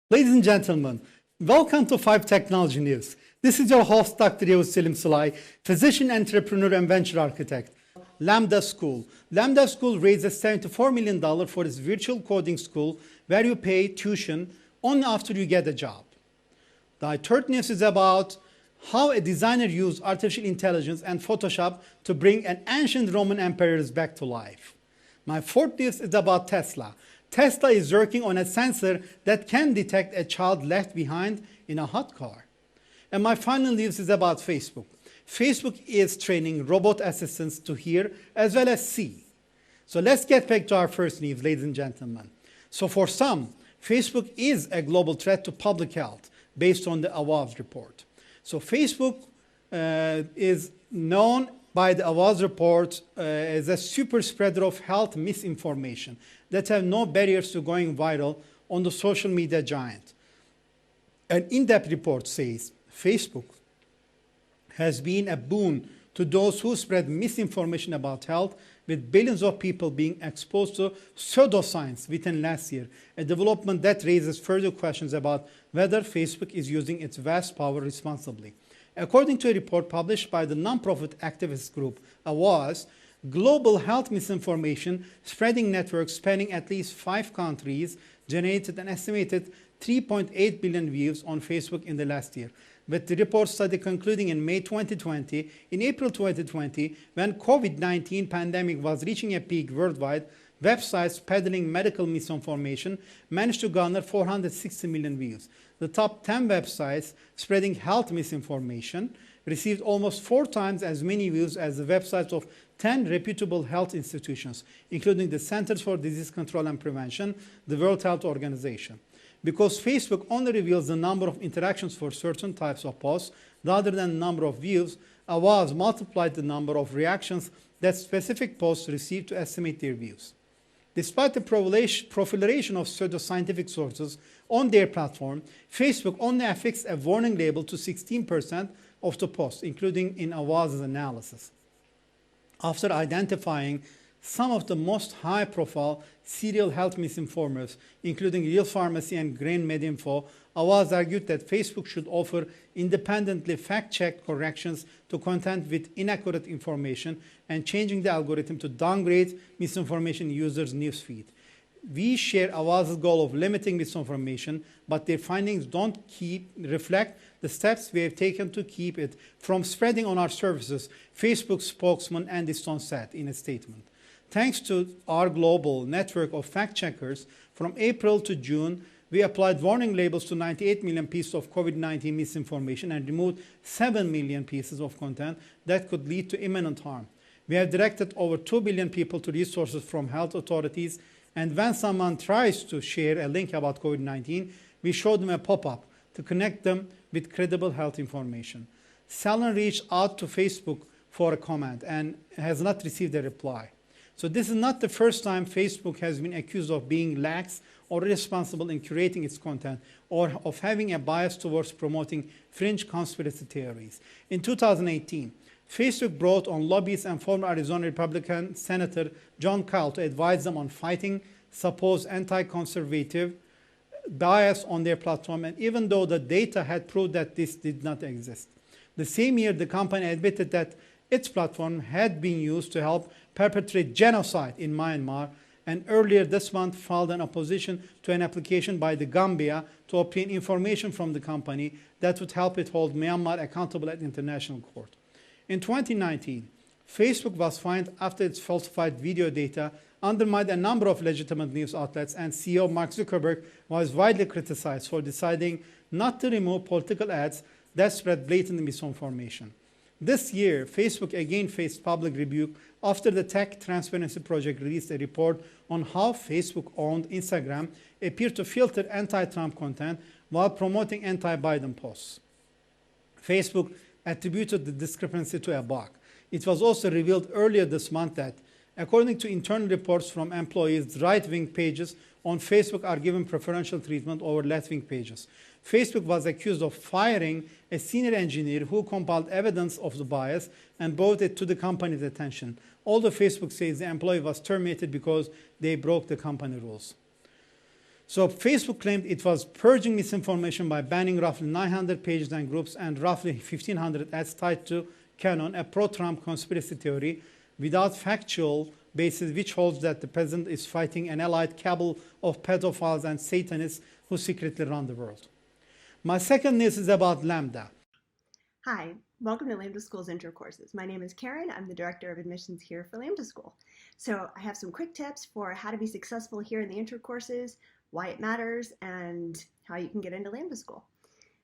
Ladies and gentlemen, welcome to 5 Technology News. This is your host, Dr. Yavuz Selim Sulay, physician, entrepreneur, and venture architect. Lambda School. Lambda School raises $74 million for its virtual coding school where you pay tuition only after you get a job. The Thirdness is about how a designer used artificial intelligence and Photoshop to bring an ancient Roman emperors back to life. My fourth news is about Tesla. Tesla is working on a sensor that can detect a child left behind in a hot car. And my final news is about Facebook. Facebook is training robot assistants to hear as well as see. So let's get back to our first news, ladies and gentlemen. So for some, Facebook is a global threat to public health based on the Awaz report. So Facebook is known by the Awaz report as a super spreader of health misinformation that have no barriers to going viral on the social media giant. An in-depth report says Facebook has been a boon to those who spread misinformation about health, with billions of people being exposed to pseudoscience within last year, a development that raises further questions about whether Facebook is using its vast power responsibly. According to a report published by the nonprofit activist group Awaz, global health misinformation spreading networks spanning at least 5 countries generated an estimated 3.8 billion views on Facebook in the last year, with the report study concluding in May 2020. In April 2020, when COVID-19 pandemic was reaching a peak worldwide, websites peddling medical misinformation managed to garner 460 million views. The top 10 websites spreading health misinformation received almost 4 times as many views as the websites of 10 reputable health institutions, including the Centers for Disease Control and Prevention, the World Health Organization. Because Facebook only reveals the number of interactions for certain types of posts rather than the number of views, Awaz multiplied the number of reactions that specific posts received to estimate their views. Despite the proliferation of pseudoscientific sources on their platform, Facebook only affixed a warning label to 16% of the posts, including in Awaz's analysis. After identifying some of the most high-profile serial health misinformers, including Real Pharmacy and Grain Medinfo, Awaz argued that Facebook should offer independently fact-checked corrections to content with inaccurate information and changing the algorithm to downgrade misinformation users' newsfeed. We share Awaz's goal of limiting misinformation, but their findings don't reflect the steps we have taken to keep it from spreading on our services, Facebook spokesman Andy Stone said in a statement. Thanks to our global network of fact-checkers, from April to June, we applied warning labels to 98 million pieces of COVID-19 misinformation and removed 7 million pieces of content that could lead to imminent harm. We have directed over 2 billion people to resources from health authorities, and when someone tries to share a link about COVID-19, we show them a pop-up to connect them with credible health information. Salon reached out to Facebook for a comment and has not received a reply. So this is not the first time Facebook has been accused of being lax or irresponsible in curating its content or of having a bias towards promoting fringe conspiracy theories. In 2018, Facebook brought on lobbyists and former Arizona Republican Senator John Kyle to advise them on fighting supposed anti-conservative bias on their platform, and even though the data had proved that this did not exist. The same year, the company admitted that its platform had been used to help perpetrate genocide in Myanmar, and earlier this month filed an opposition to an application by the Gambia to obtain information from the company that would help it hold Myanmar accountable at international court. In 2019, Facebook was fined after its falsified video data undermined a number of legitimate news outlets, and CEO Mark Zuckerberg was widely criticized for deciding not to remove political ads that spread blatant misinformation. This year, Facebook again faced public rebuke after the Tech Transparency Project released a report on how Facebook-owned Instagram appeared to filter anti-Trump content while promoting anti-Biden posts. Facebook attributed the discrepancy to a bug. It was also revealed earlier this month that, according to internal reports from employees, right-wing pages on Facebook are given preferential treatment over left-wing pages. Facebook was accused of firing a senior engineer who compiled evidence of the bias and brought it to the company's attention, although Facebook says the employee was terminated because they broke the company rules. So Facebook claimed it was purging misinformation by banning roughly 900 pages and groups and roughly 1,500 ads tied to QAnon, a pro-Trump conspiracy theory without factual basis, which holds that the president is fighting an allied cabal of pedophiles and Satanists who secretly run the world. My second news is about Lambda. Hi, welcome to Lambda School's intro courses. My name is Karen. I'm the Director of Admissions here for Lambda School. So I have some quick tips for how to be successful here in the intro courses, why it matters, and how you can get into Lambda School.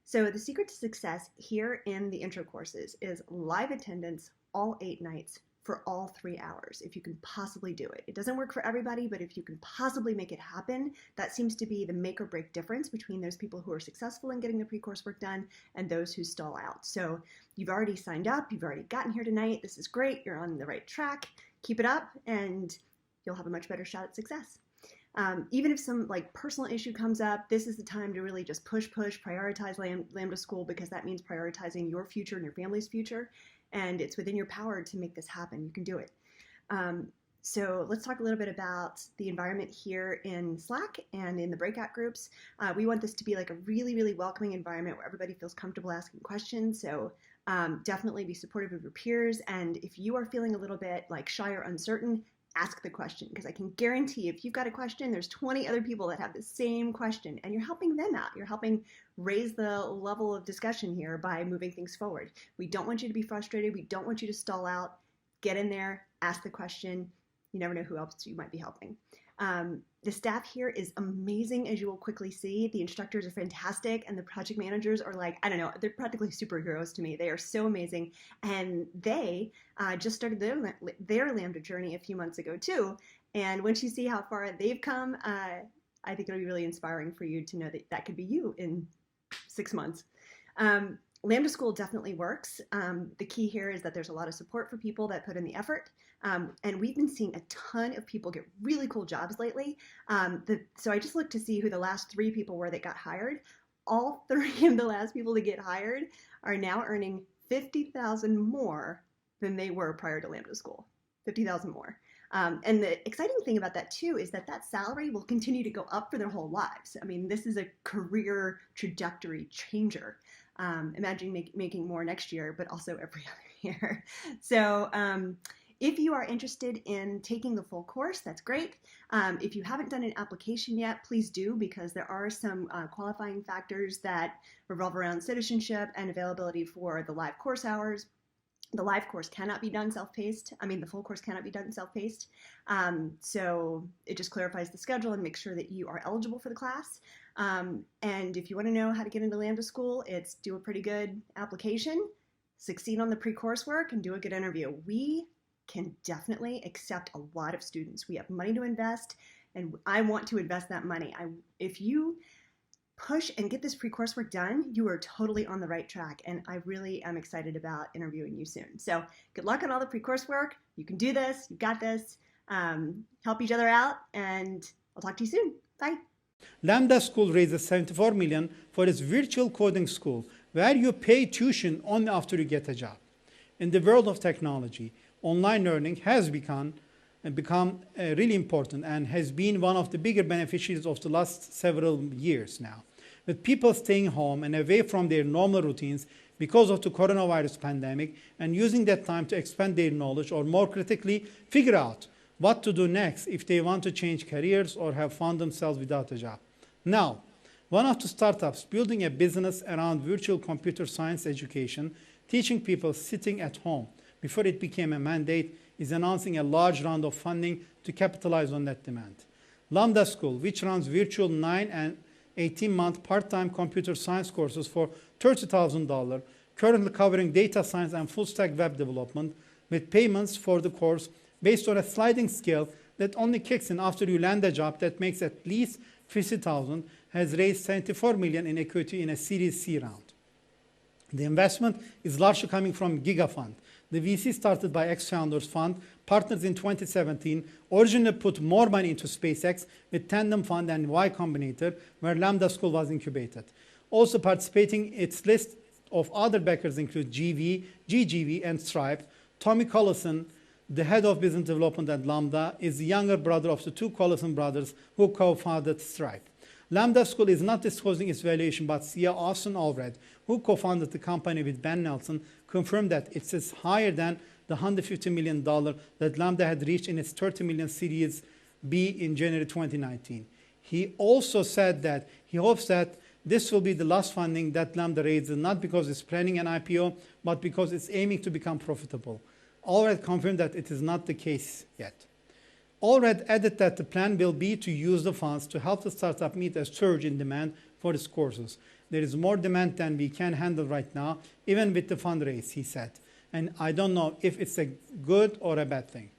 So the secret to success here in the intro courses is live attendance all 8 nights for all 3 hours, if you can possibly do it. It doesn't work for everybody, but if you can possibly make it happen, that seems to be the make or break difference between those people who are successful in getting the pre-course work done and those who stall out. So you've already signed up, you've already gotten here tonight, this is great, you're on the right track, keep it up, and you'll have a much better shot at success. Even if some personal issue comes up, this is the time to really just push, prioritize Lambda School, because that means prioritizing your future and your family's future. And it's within your power to make this happen. You can do it. So let's talk a little bit about the environment here in Slack and in the breakout groups. We want this to be like a really, really welcoming environment where everybody feels comfortable asking questions. So definitely be supportive of your peers. And if you are feeling a little bit shy or uncertain, ask the question, because I can guarantee if you've got a question, there's 20 other people that have the same question, and you're helping them out. You're helping raise the level of discussion here by moving things forward. We don't want you to be frustrated. We don't want you to stall out. Get in there, ask the question. You never know who else you might be helping. The staff here is amazing, as you will quickly see. The instructors are fantastic, and the project managers are they're practically superheroes to me. They are so amazing, and they just started their Lambda journey a few months ago too. And once you see how far they've come, I think it'll be really inspiring for you to know that that could be you in 6 months. Lambda School definitely works. The key here is that there's a lot of support for people that put in the effort. And we've been seeing a ton of people get really cool jobs lately. So I just looked to see who the last 3 people were that got hired. All 3 of the last people to get hired are now earning $50,000 more than they were prior to Lambda School. $50,000 more. And the exciting thing about that too is that that salary will continue to go up for their whole lives. I mean, this is a career trajectory changer. Imagine making more next year, but also every other year. So if you are interested in taking the full course, that's great. If you haven't done an application yet, please do, because there are some qualifying factors that revolve around citizenship and availability for the live course hours. The live course cannot be done self-paced. The full course cannot be done self-paced. So it just clarifies the schedule and makes sure that you are eligible for the class. And if you want to know how to get into Lambda School, it's do a pretty good application, succeed on the pre-course work, and do a good interview. We can definitely accept a lot of students. We have money to invest, and I want to invest that money. If you push and get this pre-course work done, you are totally on the right track, and I really am excited about interviewing you soon. So good luck on all the pre-course work. You can do this. You've got this. Help each other out, and I'll talk to you soon. Bye. Lambda School raises $74 million for its virtual coding school, where you pay tuition only after you get a job. In the world of technology, online learning has become really important and has been one of the bigger beneficiaries of the last several years now. With people staying home and away from their normal routines because of the coronavirus pandemic and using that time to expand their knowledge, or more critically, figure out what to do next if they want to change careers or have found themselves without a job. Now, one of the startups building a business around virtual computer science education, teaching people sitting at home before it became a mandate, is announcing a large round of funding to capitalize on that demand. Lambda School, which runs virtual 9 and 18-month part-time computer science courses for $30,000, currently covering data science and full-stack web development, with payments for the course based on a sliding scale that only kicks in after you land a job that makes at least $50,000, has raised $74 million in equity in a Series C round. The investment is largely coming from GigaFund. The VC, started by ex-founders fund, partners in 2017, originally put more money into SpaceX with Tandem Fund and Y Combinator, where Lambda School was incubated. Also participating, its list of other backers include GV, GGV, and Stripe. Tommy Collison, the head of business development at Lambda, is the younger brother of the 2 Collison brothers who co-founded Stripe. Lambda School is not disclosing its valuation, but CEO Austin Allred, who co-founded the company with Ben Nelson, confirmed that it is higher than the $150 million that Lambda had reached in its $30 million Series B in January 2019. He also said that he hopes that this will be the last funding that Lambda raises, not because it's planning an IPO, but because it's aiming to become profitable. Allred confirmed that it is not the case yet. Allred added that the plan will be to use the funds to help the startup meet a surge in demand for its courses. There is more demand than we can handle right now, even with the fundraise, he said. And I don't know if it's a good or a bad thing.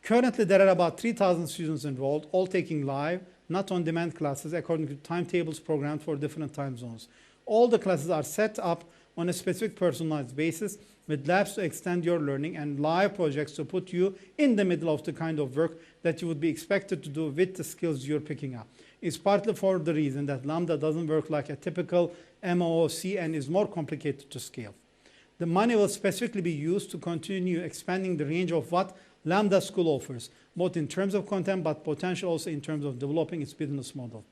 Currently, there are about 3,000 students enrolled, all taking live, not on-demand classes according to timetables programmed for different time zones. All the classes are set up on a specific personalized basis with labs to extend your learning and live projects to put you in the middle of the kind of work that you would be expected to do with the skills you're picking up. It's partly for the reason that Lambda doesn't work like a typical MOOC and is more complicated to scale. The money will specifically be used to continue expanding the range of what Lambda School offers, both in terms of content, but potential also in terms of developing its business model.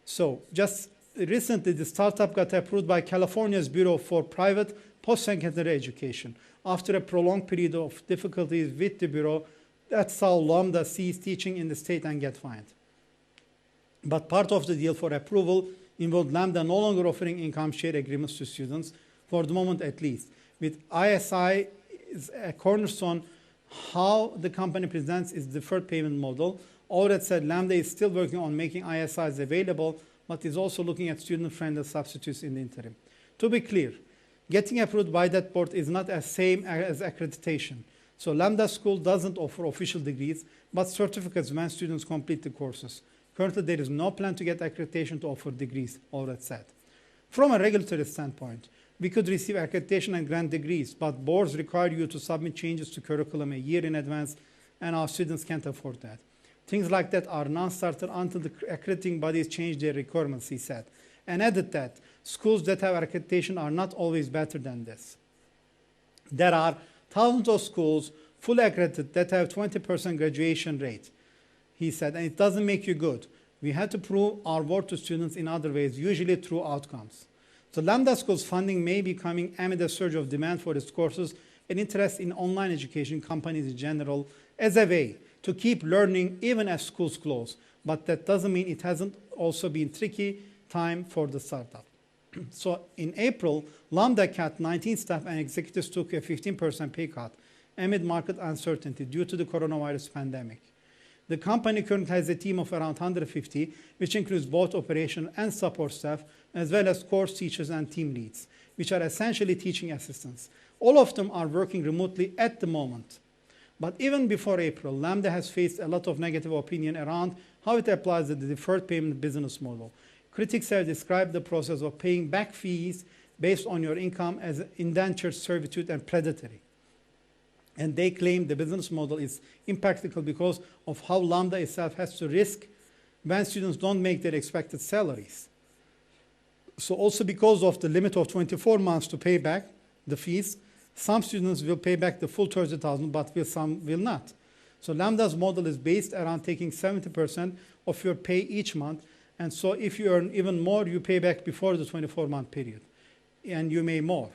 So just recently, the startup got approved by California's Bureau for Private Post-Secondary Education. After a prolonged period of difficulties with the Bureau, that's how Lambda cease teaching in the state and get fined. But part of the deal for approval involved Lambda no longer offering income share agreements to students, for the moment at least. With ISI is a cornerstone how the company presents its deferred payment model. Allred said Lambda is still working on making ISIs available, but is also looking at student-friendly substitutes in the interim. To be clear, getting approved by that board is not the same as accreditation. So Lambda School doesn't offer official degrees, but certificates when students complete the courses. Currently, there is no plan to get accreditation to offer degrees, Allred said. From a regulatory standpoint, we could receive accreditation and grant degrees, but boards require you to submit changes to curriculum a year in advance, and our students can't afford that. Things like that are non-starter until the accrediting bodies change their requirements, he said, and added that schools that have accreditation are not always better than this. There are thousands of schools fully accredited that have 20% graduation rate, he said, and it doesn't make you good. We had to prove our worth to students in other ways, usually through outcomes. So Lambda School's funding may be coming amid a surge of demand for its courses and interest in online education companies in general as a way to keep learning even as schools close. But that doesn't mean it hasn't also been tricky time for the startup. So in April, Lambda cut 19 staff and executives took a 15% pay cut amid market uncertainty due to the coronavirus pandemic. The company currently has a team of around 150, which includes both operation and support staff, as well as course teachers and team leads, which are essentially teaching assistants. All of them are working remotely at the moment. But even before April, Lambda has faced a lot of negative opinion around how it applies the deferred payment business model. Critics have described the process of paying back fees based on your income as indentured servitude and predatory. And they claim the business model is impractical because of how Lambda itself has to risk when students don't make their expected salaries. So also because of the limit of 24 months to pay back the fees, some students will pay back the full $30,000, but some will not. So Lambda's model is based around taking 70% of your pay each month. And so if you earn even more, you pay back before the 24-month period, and you may more.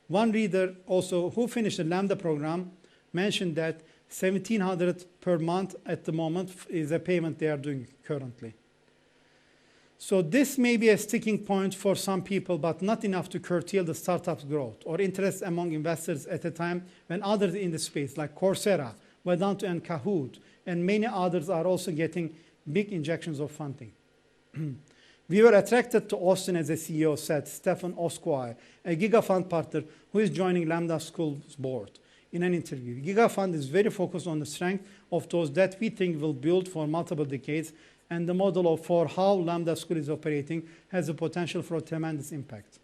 One reader also who finished the Lambda program mentioned that $1,700 per month at the moment is a payment they are doing currently. So this may be a sticking point for some people, but not enough to curtail the startup's growth or interest among investors at a time when others in the space, like Coursera, Vedanta and Kahoot, and many others are also getting big injections of funding. We were attracted to Austin as a CEO, said Stephen Osquire, a GigaFund partner who is joining Lambda School's board. In an interview, GigaFund is very focused on the strength of those that we think will build for multiple decades, and the model for how Lambda School is operating has the potential for a tremendous impact.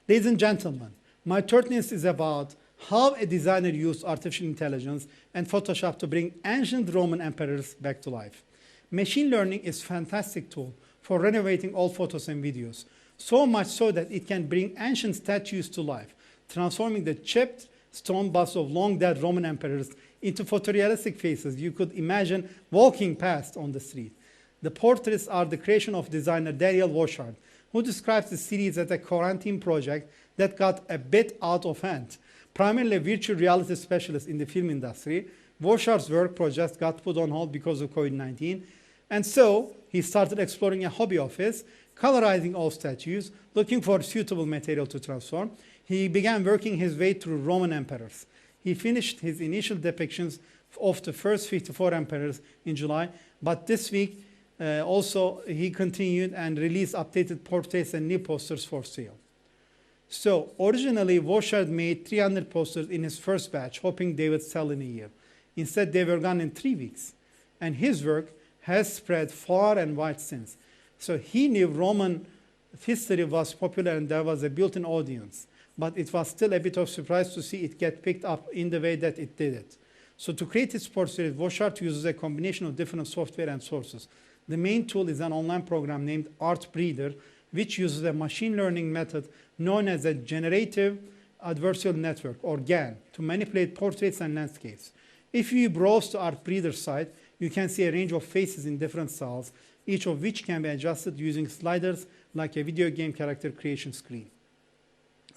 Ladies and gentlemen, my Thirdness is about how a designer used artificial intelligence and Photoshop to bring ancient Roman emperors back to life. Machine learning is a fantastic tool for renovating old photos and videos, so much so that it can bring ancient statues to life, transforming the chipped stone busts of long-dead Roman emperors into photorealistic faces you could imagine walking past on the street. The portraits are the creation of designer Daniel Washart, who describes the series as a quarantine project that got a bit out of hand. Primarily a virtual reality specialist in the film industry, Washart's work project got put on hold because of COVID-19, and so he started exploring a hobby of his, colorizing old statues, looking for suitable material to transform. He began working his way through Roman emperors. He finished his initial depictions of the first 54 emperors in July, but this week also he continued and released updated portraits and new posters for sale. So originally Washart made 300 posters in his first batch, hoping they would sell in a year. Instead, they were gone in 3 weeks, and his work has spread far and wide since. So he knew Roman history was popular and there was a built-in audience, but it was still a bit of surprise to see it get picked up in the way that it did it. So to create his portrait, Washart uses a combination of different software and sources. The main tool is an online program named Art Breeder, which uses a machine learning method known as a generative adversarial network, or GAN, to manipulate portraits and landscapes. If you browse the Art Breeder site, you can see a range of faces in different styles, each of which can be adjusted using sliders like a video game character creation screen.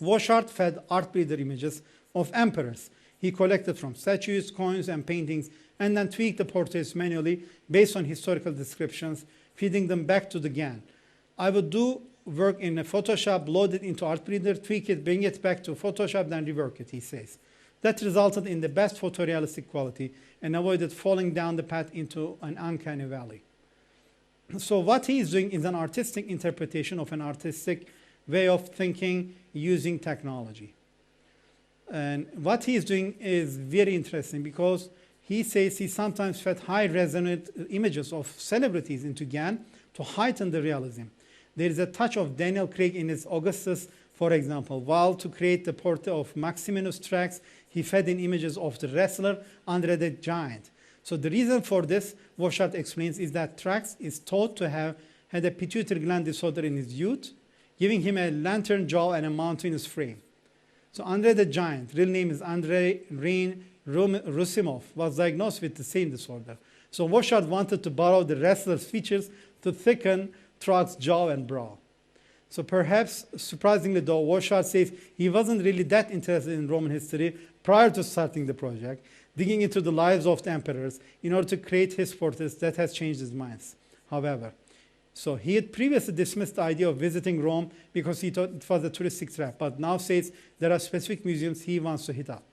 Washart fed Art Breeder images of emperors he collected from statues, coins, and paintings, and then tweaked the portraits manually based on historical descriptions, feeding them back to the GAN. I would do work in a Photoshop, load it into Art Breeder, tweak it, bring it back to Photoshop, then rework it, he says. That resulted in the best photorealistic quality and avoided falling down the path into an uncanny valley. So what he is doing is an artistic interpretation of an artistic way of thinking using technology. And what he is doing is very interesting because he says he sometimes fed high resonant images of celebrities into GAN to heighten the realism. There is a touch of Daniel Craig in his Augustus, for example, while to create the portrait of Maximinus Thrax, he fed in images of the wrestler Andre the Giant. So the reason for this, Washart explains, is that Thrax is thought to have had a pituitary gland disorder in his youth, giving him a lantern jaw and a mountainous frame. So Andre the Giant, real name is Andrei Rein Rusimov, was diagnosed with the same disorder. So Washart wanted to borrow the wrestler's features to thicken Thrax's jaw and brow. So perhaps, surprisingly though, Washart says he wasn't really that interested in Roman history prior to starting the project, digging into the lives of the emperors in order to create his portraits. That has changed his mind, however. So he had previously dismissed the idea of visiting Rome because he thought it was a touristic trap, but now says there are specific museums he wants to hit up.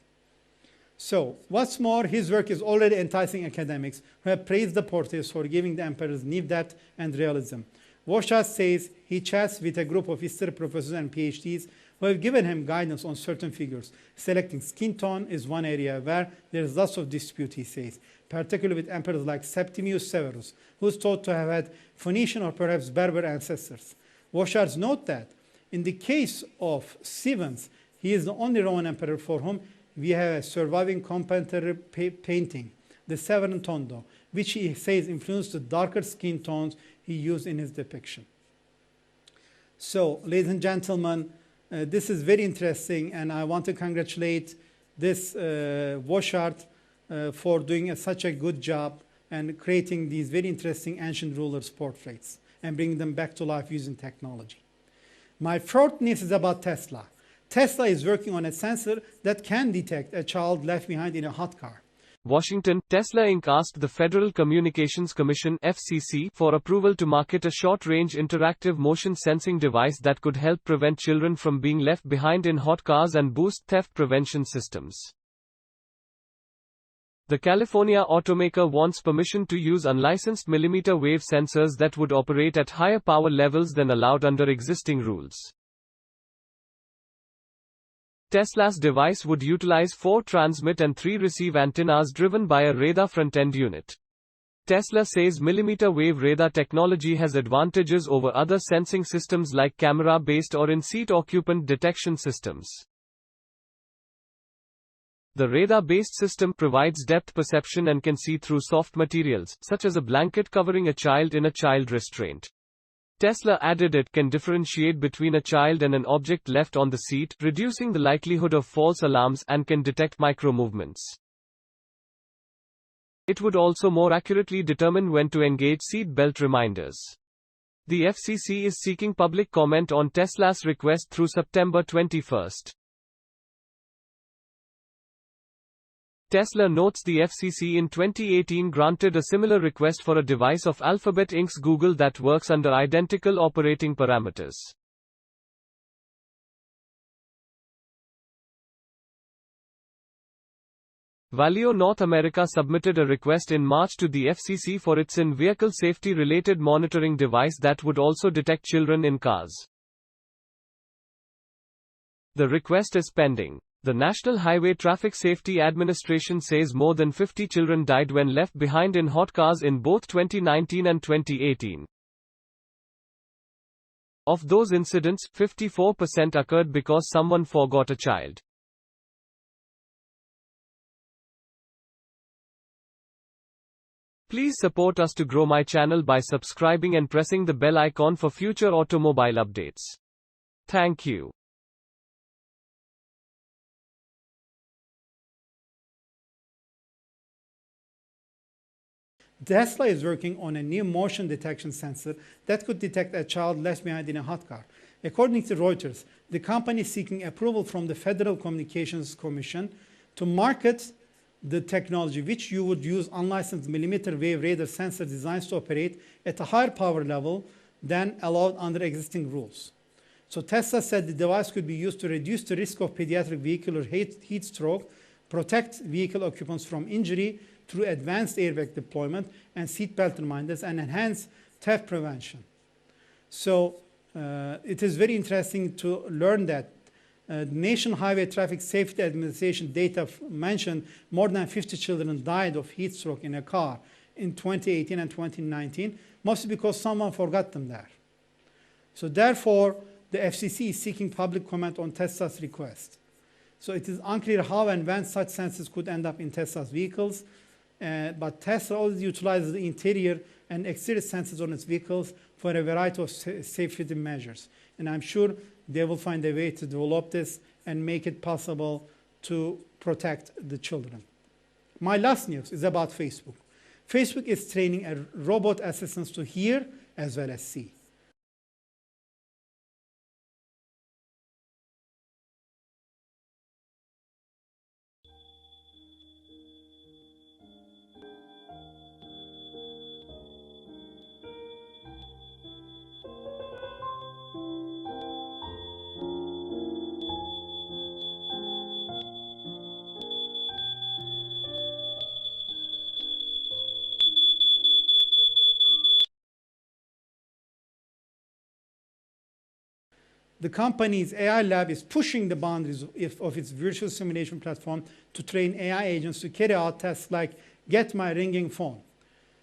So what's more, his work is already enticing academics who have praised the portraits for giving the emperors new depth and realism. Washart says he chats with a group of history professors and PhDs who have given him guidance on certain figures. Selecting skin tone is one area where there is lots of dispute, he says, particularly with emperors like Septimius Severus, who is thought to have had Phoenician or perhaps Berber ancestors. Washart notes that in the case of Stevens, he is the only Roman emperor for whom we have a surviving contemporary painting, the Severan Tondo, which he says influenced the darker skin tones he used in his depiction. So, ladies and gentlemen, this is very interesting, and I want to congratulate this Washart for doing such a good job and creating these very interesting ancient rulers' portraits and bringing them back to life using technology. My fourth news is about Tesla. Tesla is working on a sensor that can detect a child left behind in a hot car. Washington, Tesla Inc. asked the Federal Communications Commission (FCC) for approval to market a short-range interactive motion sensing device that could help prevent children from being left behind in hot cars and boost theft prevention systems. The California automaker wants permission to use unlicensed millimeter wave sensors that would operate at higher power levels than allowed under existing rules. Tesla's device would utilize 4 transmit and 3 receive antennas driven by a radar front-end unit. Tesla says millimeter wave radar technology has advantages over other sensing systems like camera-based or in-seat occupant detection systems. The radar-based system provides depth perception and can see through soft materials, such as a blanket covering a child in a child restraint. Tesla added it can differentiate between a child and an object left on the seat, reducing the likelihood of false alarms, and can detect micro-movements. It would also more accurately determine when to engage seat belt reminders. The FCC is seeking public comment on Tesla's request through September 21. Tesla notes the FCC in 2018 granted a similar request for a device of Alphabet Inc.'s Google that works under identical operating parameters. Valeo North America submitted a request in March to the FCC for its in-vehicle safety-related monitoring device that would also detect children in cars. The request is pending. The National Highway Traffic Safety Administration says more than 50 children died when left behind in hot cars in both 2019 and 2018. Of those incidents, 54% occurred because someone forgot a child. Please support us to grow my channel by subscribing and pressing the bell icon for future automobile updates. Thank you. Tesla is working on a new motion detection sensor that could detect a child left behind in a hot car. According to Reuters, the company is seeking approval from the Federal Communications Commission to market the technology, which you would use unlicensed millimeter wave radar sensor designs to operate at a higher power level than allowed under existing rules. So Tesla said the device could be used to reduce the risk of pediatric vehicular heat stroke, protect vehicle occupants from injury through advanced airbag deployment and seatbelt reminders, and enhance theft prevention. So it is very interesting to learn that National Highway Traffic Safety Administration data mentioned more than 50 children died of heat stroke in a car in 2018 and 2019, mostly because someone forgot them there. So therefore, the FCC is seeking public comment on Tesla's request. So it is unclear how and when such sensors could end up in Tesla's vehicles, but Tesla already utilizes the interior and exterior sensors on its vehicles for a variety of safety measures. And I'm sure they will find a way to develop this and make it possible to protect the children. My last news is about Facebook. Facebook is training a robot assistants to hear as well as see. The company's AI lab is pushing the boundaries of its virtual simulation platform to train AI agents to carry out tasks like get my ringing phone.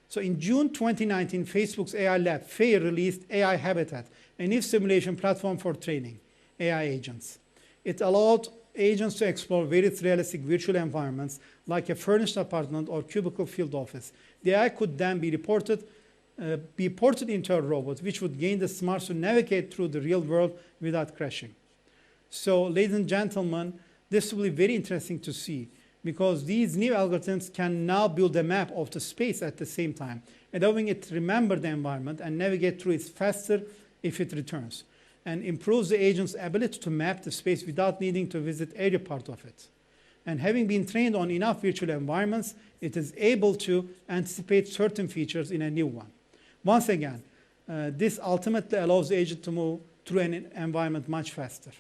So in June 2019, Facebook's AI lab, FAIR, released AI Habitat, a new simulation platform for training AI agents. It allowed agents to explore various realistic virtual environments like a furnished apartment or cubicle field office. The AI could then be ported into a robot, which would gain the smarts to navigate through the real world without crashing. So, ladies and gentlemen, this will be very interesting to see, because these new algorithms can now build a map of the space at the same time, allowing it to remember the environment and navigate through it faster if it returns, and improves the agent's ability to map the space without needing to visit every part of it. And having been trained on enough virtual environments, it is able to anticipate certain features in a new one. Once again, this ultimately allows the agent to move through an environment much faster.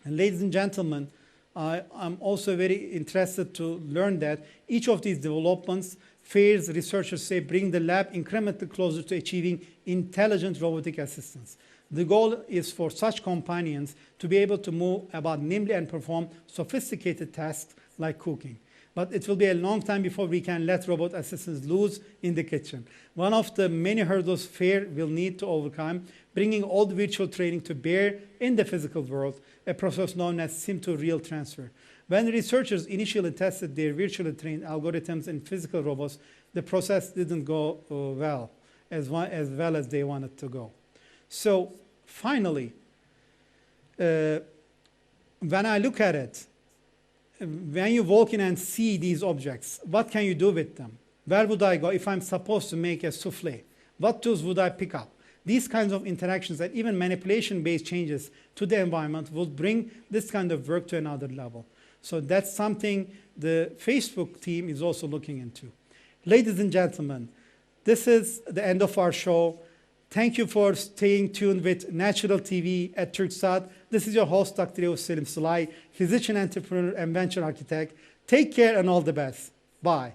And ladies and gentlemen, I'm also very interested to learn that each of these developments, FAIR's researchers say, bring the lab incrementally closer to achieving intelligent robotic assistance. The goal is for such companions to be able to move about nimbly and perform sophisticated tasks like cooking. But it will be a long time before we can let robot assistants loose in the kitchen. One of the many hurdles FAIR will need to overcome, bringing all the virtual training to bear in the physical world, a process known as sim-to-real transfer. When researchers initially tested their virtually trained algorithms in physical robots, the process didn't go well as they wanted to go. So finally, when I look at it, when you walk in and see these objects, what can you do with them? Where would I go if I'm supposed to make a souffle? What tools would I pick up? These kinds of interactions and even manipulation-based changes to the environment will bring this kind of work to another level. So that's something the Facebook team is also looking into. Ladies and gentlemen, this is the end of our show. Thank you for staying tuned with Natural TV at Turksat. This is your host, Dr. Yavuz Selim Sulay, physician, entrepreneur, and venture architect. Take care and all the best. Bye.